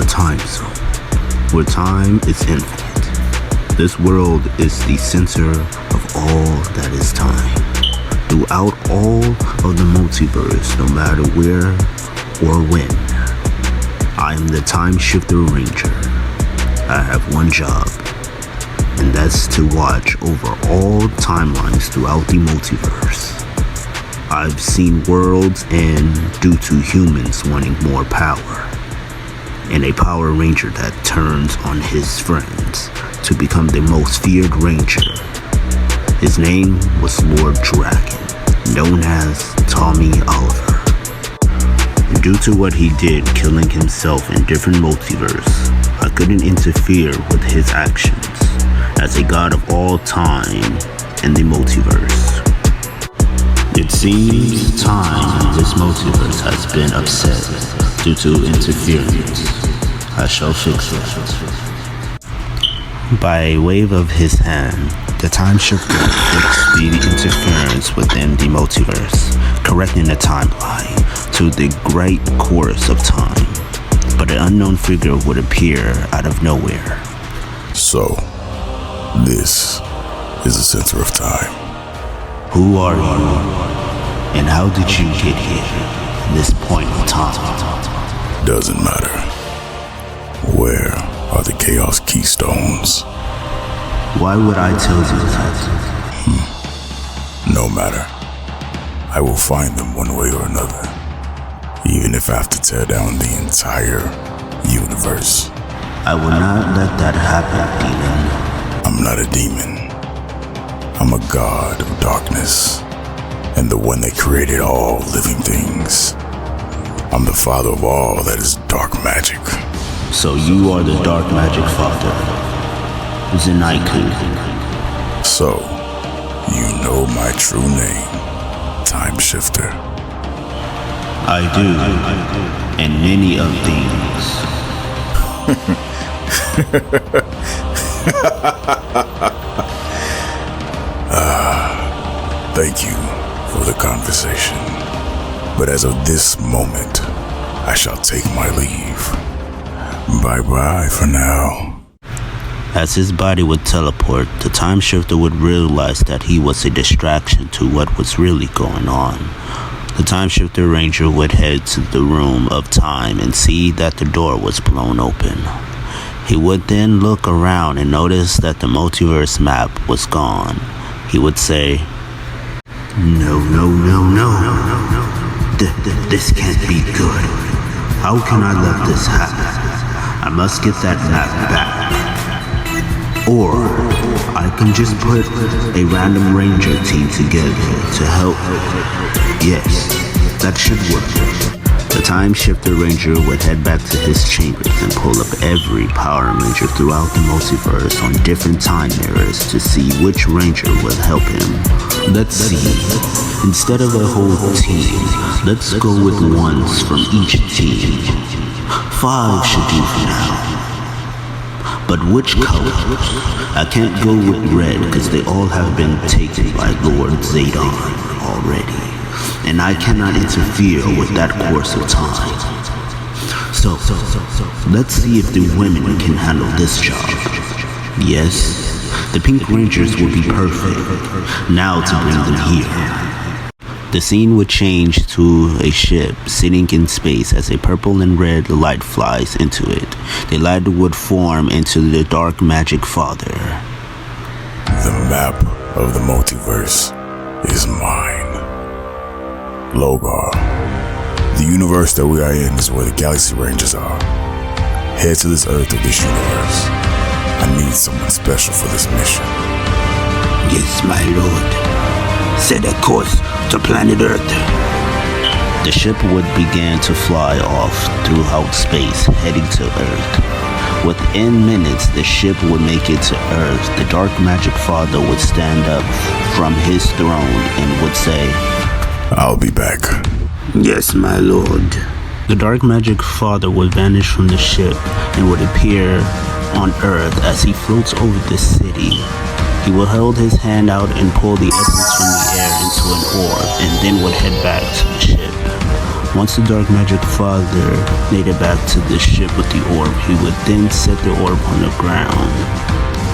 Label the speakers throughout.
Speaker 1: time zone, where time is infinite. This world is the center of all that is time. Throughout all of the multiverse, no matter where or when, I am the Time Shifter Ranger. I have one job, and that's to watch over all timelines throughout the multiverse. I've seen worlds end due to humans wanting more power, and a Power Ranger that turns on his friends to become the most feared Ranger. His name was Lord Dragon, known as Tommy Oliver. Due to what he did, killing himself in different multiverse, I couldn't interfere with his actions as a god of all time in the multiverse. It seems time in this multiverse has been upset due to interference. I shall fix it. By a wave of his hand, the Time Shifter fixed the interference within the multiverse, correcting the timeline to the great course of time. But an unknown figure would appear out of nowhere.
Speaker 2: So, this is the center of time.
Speaker 1: Who are you? And how did you get here at this point of time?
Speaker 2: Doesn't matter. Where are the Chaos Keystones?
Speaker 1: Why would I tell you that?
Speaker 2: No matter. I will find them one way or another. Even if I have to tear down the entire universe.
Speaker 1: I will not let that happen, demon.
Speaker 2: I'm not a demon. I'm a god of darkness, and the one that created all living things. I'm the father of all that is dark magic.
Speaker 1: So you are the dark magic father, Zenaiku.
Speaker 2: So, you know my true name, Time Shifter.
Speaker 1: I do, and many of these.
Speaker 2: Thank you for the conversation. But as of this moment, I shall take my leave. Bye-bye for now.
Speaker 1: As his body would teleport, the Time Shifter would realize that he was a distraction to what was really going on. The Time Shifter Ranger would head to the room of time and see that the door was blown open. He would then look around and notice that the multiverse map was gone. He would say, No. This can't be good. How can I let this happen? I must get that map back. Or I can just put a random ranger team together to help. Yes, that should work. The Time Shifter Ranger would head back to his chambers and pull up every Power Ranger throughout the multiverse on different time mirrors to see which ranger will help him. Let's see. Instead of a whole team, let's go with ones from each team. 5 should do for now. But which color? I can't go with red because they all have been taken by Lord Zedon already. And I cannot interfere with that course of time. So, let's see if the women can handle this job. Yes, the Pink Rangers would be perfect. Now to bring them here. The scene would change to a ship sitting in space as a purple and red light flies into it. The light would form into the Dark Magic Father.
Speaker 2: The map of the multiverse is mine. Logar, the universe that we are in is where the Galaxy Rangers are. Head to this Earth of this universe. I need someone special for this mission.
Speaker 1: Yes, my lord. Set a course to planet Earth. The ship would begin to fly off throughout space, heading to Earth. Within minutes, the ship would make it to Earth. The Dark Magic Father would stand up from his throne and would say,
Speaker 2: I'll be back.
Speaker 1: Yes, my lord. The Dark Magic Father would vanish from the ship and would appear on Earth as he floats over the city. He will hold his hand out and pull the essence from the air into an orb, and then would head back to the ship. Once the Dark Magic Father made it back to the ship with the orb, he would then set the orb on the ground.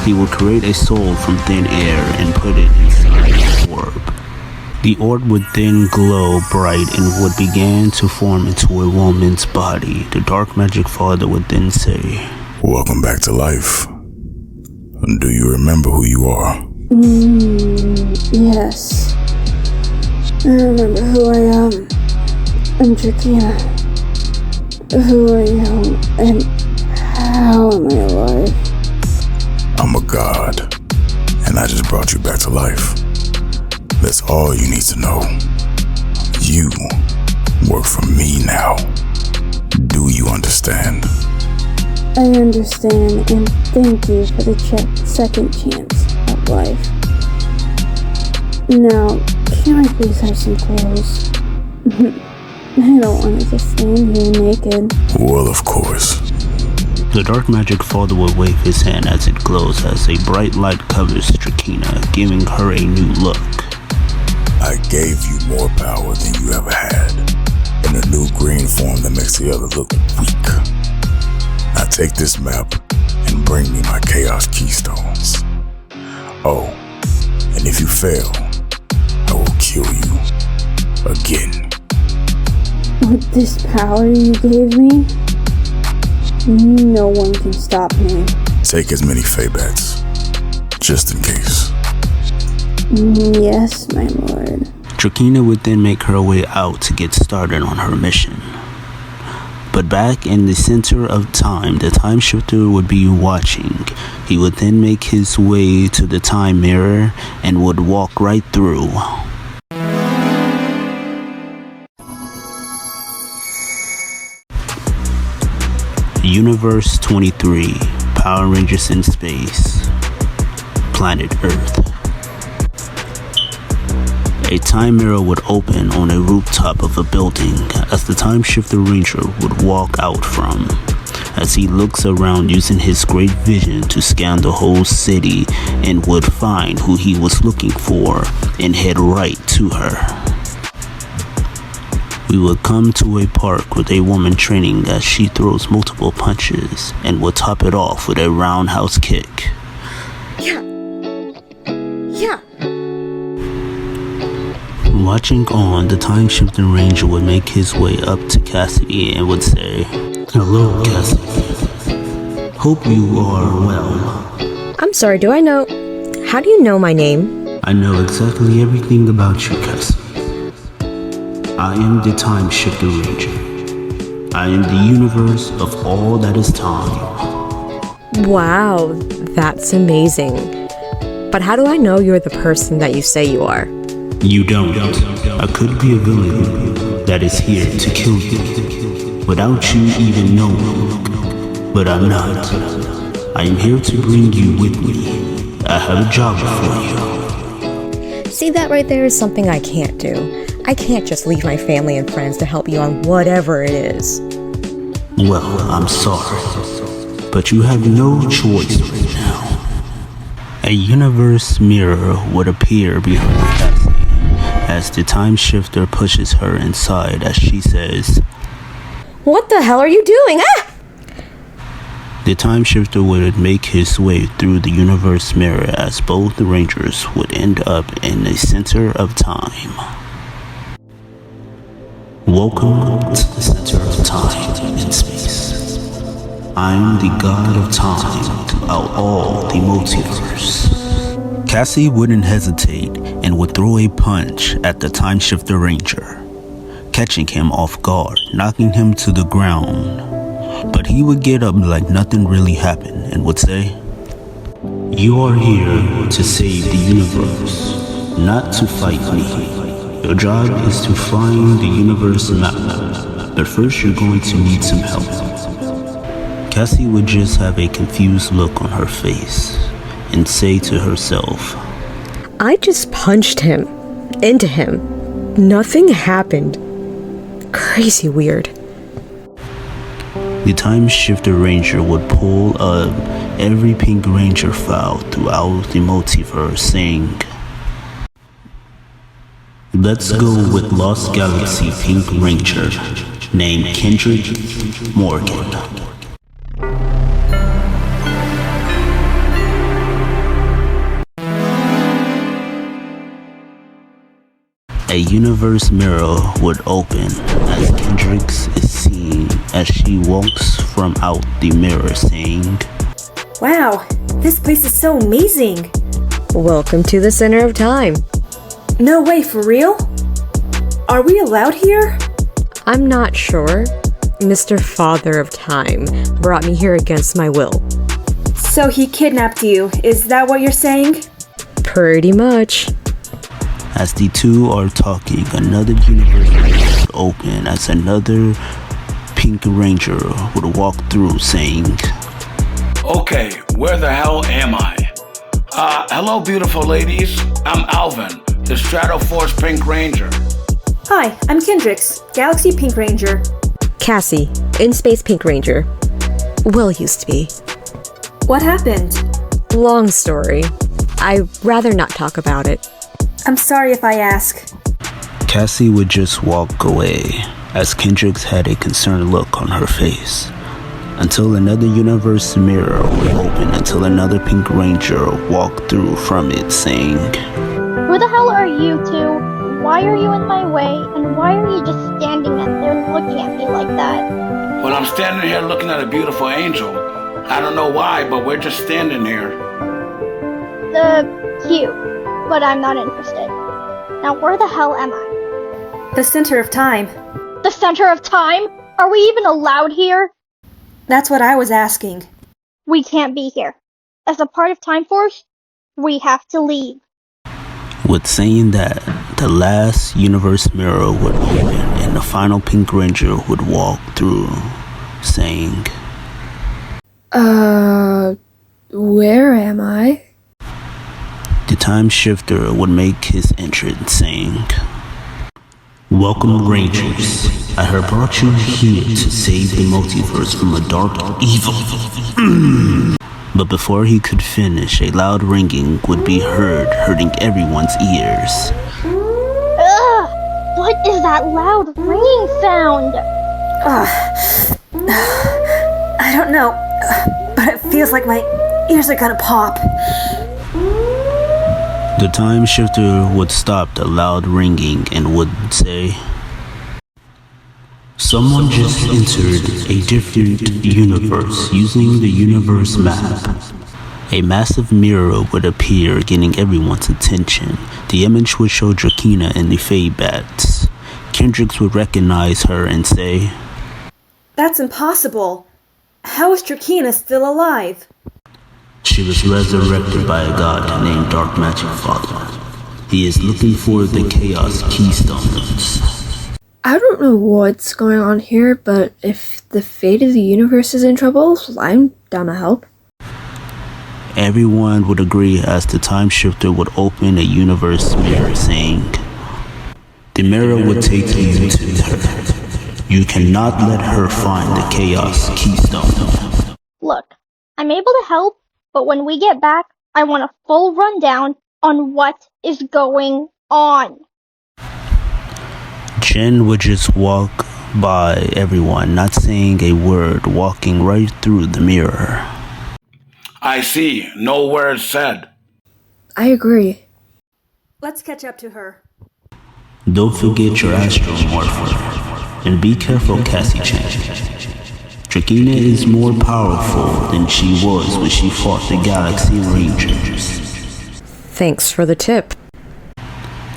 Speaker 1: He would create a soul from thin air and put it inside the orb. The orb would then glow bright and would begin to form into a woman's body. The Dark Magic Father would then say,
Speaker 2: "Welcome back to life. Do you remember who you are?"
Speaker 3: Yes. I remember who I am. I'm trekeena. Who are you? And how am I alive?
Speaker 2: I'm a god, and I just brought you back to life. That's all you need to know. You work for me now. Do you understand?
Speaker 3: I understand, and thank you for the second chance at life. Now, can I please have some clothes? I don't want to just stand here naked.
Speaker 2: Well, of course.
Speaker 1: The Dark Magic Father would wave his hand as it glows as a bright light covers trekeena, giving her a new look.
Speaker 2: I gave you more power than you ever had, in a new green form that makes the other look weak. Now take this map and bring me my Chaos Keystones. Oh, and if you fail, I will kill you again.
Speaker 3: With this power you gave me, no one can stop me.
Speaker 2: Take as many Fey bets, just in case.
Speaker 3: Yes, my lord.
Speaker 1: Trekeena would then make her way out to get started on her mission. But back in the center of time, the time shifter would be watching. He would then make his way to the time mirror and would walk right through. Universe 23, Power Rangers in Space, Planet Earth. A time mirror would open on a rooftop of a building as the time shifter ranger would walk out from. As he looks around using his great vision to scan the whole city and would find who he was looking for and head right to her. We would come to a park with a woman training as she throws multiple punches and would top it off with a roundhouse kick.
Speaker 3: Yeah.
Speaker 1: Watching on, the time shifting ranger would make his way up to Cassidy and would say, "Hello, Cassidy. Hope you are well."
Speaker 4: I'm sorry, how do you know my name?
Speaker 1: I know exactly everything about you, Cassidy. I am the time shifter ranger. I am the universe of all that is time.
Speaker 4: Wow, that's amazing. But how do I know you're the person that you say you are?
Speaker 1: You don't. I could be a villain that is here to kill you without you even knowing. But I'm not. I am here to bring you with me. I have a job for you.
Speaker 4: See, that right there is something I can't do. I can't just leave my family and friends to help you on whatever it is.
Speaker 1: Well, I'm sorry, but you have no choice right now. A universe mirror would appear behind Cassie as the time shifter pushes her inside as she says,
Speaker 4: What the hell are you doing? Ah!
Speaker 1: The time shifter would make his way through the universe mirror as both the rangers would end up in the center of time. Welcome to the center of time in space. I'm the god of time throughout all the multiverse. Cassie wouldn't hesitate and would throw a punch at the time shifter ranger, catching him off guard, knocking him to the ground. But he would get up like nothing really happened and would say, "You are here to save the universe, not to fight me. Your job is to find the universe map, but first you're going to need some help." Cassie would just have a confused look on her face and say to herself,
Speaker 4: I just punched him. Into him. Nothing happened. Crazy weird.
Speaker 1: The time shifter ranger would pull up every Pink Ranger file throughout the multiverse saying, Let's go with Lost Galaxy Pink Ranger, named Kendrick Morgan. A universe mirror would open as Kendrix is seen as she walks from out the mirror saying,
Speaker 5: Wow, this place is so amazing.
Speaker 4: Welcome to the center of time.
Speaker 5: No way, for real? Are we allowed here?
Speaker 4: I'm not sure. Mr. Father of Time brought me here against my will.
Speaker 5: So he kidnapped you, is that what you're saying?
Speaker 4: Pretty much.
Speaker 1: As the two are talking, another universe would open as another Pink Ranger would walk through saying,
Speaker 6: Okay, where the hell am I? Hello beautiful ladies. I'm Alvin, the Stratoforce Pink Ranger.
Speaker 5: Hi, I'm Kendrix, Galaxy Pink Ranger.
Speaker 4: Cassie, in Space Pink Ranger. Well, used to be.
Speaker 5: What happened?
Speaker 4: Long story. I'd rather not talk about it.
Speaker 5: I'm sorry if I ask.
Speaker 1: Cassie would just walk away as Kendrix had a concerned look on her face. Until another universe mirror would open until another Pink Ranger walked through from it saying,
Speaker 7: Who the hell are you two? Why are you in my way? And why are you just standing there looking at me like that?
Speaker 6: Well, I'm standing here looking at a beautiful angel. I don't know why, but we're just standing here.
Speaker 7: Cute, but I'm not interested. Now where the hell am I?
Speaker 5: The center of time.
Speaker 7: The center of time? Are we even allowed here?
Speaker 5: That's what I was asking.
Speaker 7: We can't be here. As a part of Time Force, we have to leave.
Speaker 1: With saying that, the last universe mirror would open and the final Pink Ranger would walk through saying,
Speaker 3: Where am I?
Speaker 1: The time shifter would make his entrance saying, Welcome Rangers, I have brought you here to save the multiverse from a dark evil. But before he could finish, a loud ringing would be heard, hurting everyone's ears.
Speaker 7: Ugh! What is that loud ringing sound?
Speaker 5: I don't know, but it feels like my ears are gonna pop.
Speaker 1: The time shifter would stop the loud ringing and would say, Someone just entered a different universe using the universe map. A massive mirror would appear, getting everyone's attention. The image would show Trekeena and the Fade Bats. Kendrix would recognize her and say,
Speaker 5: That's impossible. How is Trekeena still alive?
Speaker 1: She was resurrected by a god named Dark Magic Father. He is looking for the Chaos Keystones.
Speaker 3: I don't know what's going on here, but if the fate of the universe is in trouble, I'm down to help.
Speaker 1: Everyone would agree as the time shifter would open a universe mirror saying, The mirror would take you to her. You cannot let her find the Chaos Keystone.
Speaker 7: Look, I'm able to help, but when we get back, I want a full rundown on what is going on.
Speaker 1: Jen would just walk by everyone, not saying a word, walking right through the mirror.
Speaker 6: I see. No words said.
Speaker 3: I agree.
Speaker 5: Let's catch up to her.
Speaker 1: Don't forget your astromorpher. And be careful, Cassie-chan. Trekeena is more powerful than she was when she fought the Galaxy Rangers.
Speaker 4: Thanks for the tip.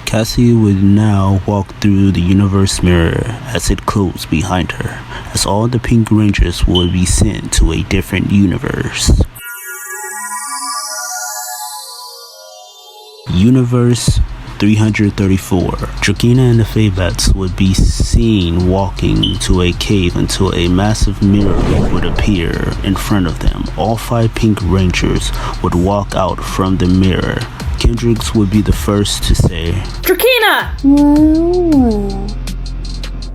Speaker 1: Cassie would now walk through the universe mirror as it closed behind her, as all the Pink Rangers would be sent to a different universe. Universe 334. Trekeena and the Fabats would be seen walking to a cave until a massive mirror would appear in front of them. All 5 Pink Rangers would walk out from the mirror. Kendrix would be the first to say,
Speaker 5: Trekeena!
Speaker 3: Well,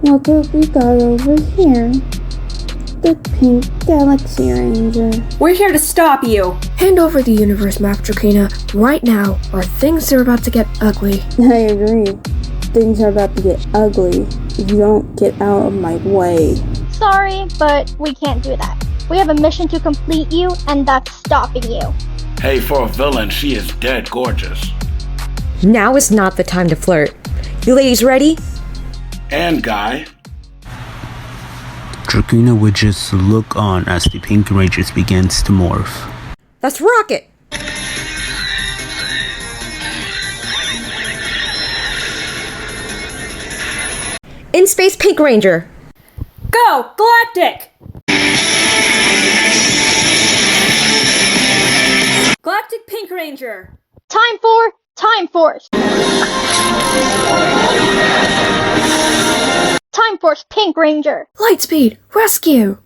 Speaker 3: look what we got over here. The Pink Galaxy Ranger.
Speaker 5: We're here to stop you.
Speaker 3: Hand over the universe map, Trekeena, right now, or things are about to get ugly. I agree. things are about to get ugly if you don't get out of my way.
Speaker 7: Sorry, but we can't do that. We have a mission to complete you, and that's stopping you.
Speaker 6: Hey, for a villain, she is dead gorgeous.
Speaker 4: Now is not the time to flirt. You ladies ready?
Speaker 6: And Guy.
Speaker 1: Trekeena would just look on as the Pink Rangers begins to morph.
Speaker 4: Let's rock it! In Space Pink Ranger!
Speaker 5: Go, Galactic! Galactic Pink Ranger!
Speaker 7: Time for Time Force! Time Force Pink Ranger!
Speaker 3: Lightspeed, rescue!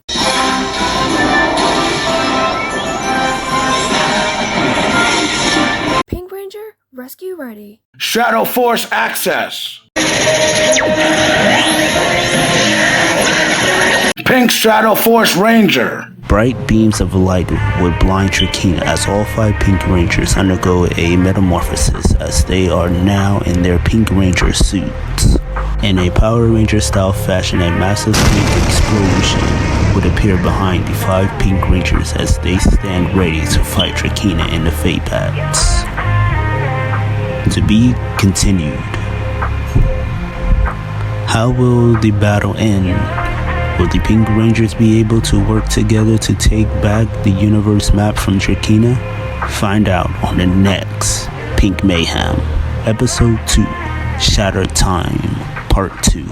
Speaker 3: Pink Ranger, rescue ready.
Speaker 6: Shadow Force access. Pink Shadow Force Ranger.
Speaker 1: Bright beams of light would blind Trekeena as all 5 Pink Rangers undergo a metamorphosis as they are now in their Pink Ranger suits. In a Power Ranger style fashion, a massive pink explosion would appear behind the 5 Pink Rangers as they stand ready to fight Trekeena in the Fate Paths. To be continued. How will the battle end? Will the Pink Rangers be able to work together to take back the universe map from Trekeena? Find out on the next Pink Mayhem, Episode 2, Shatter Time, Part 2.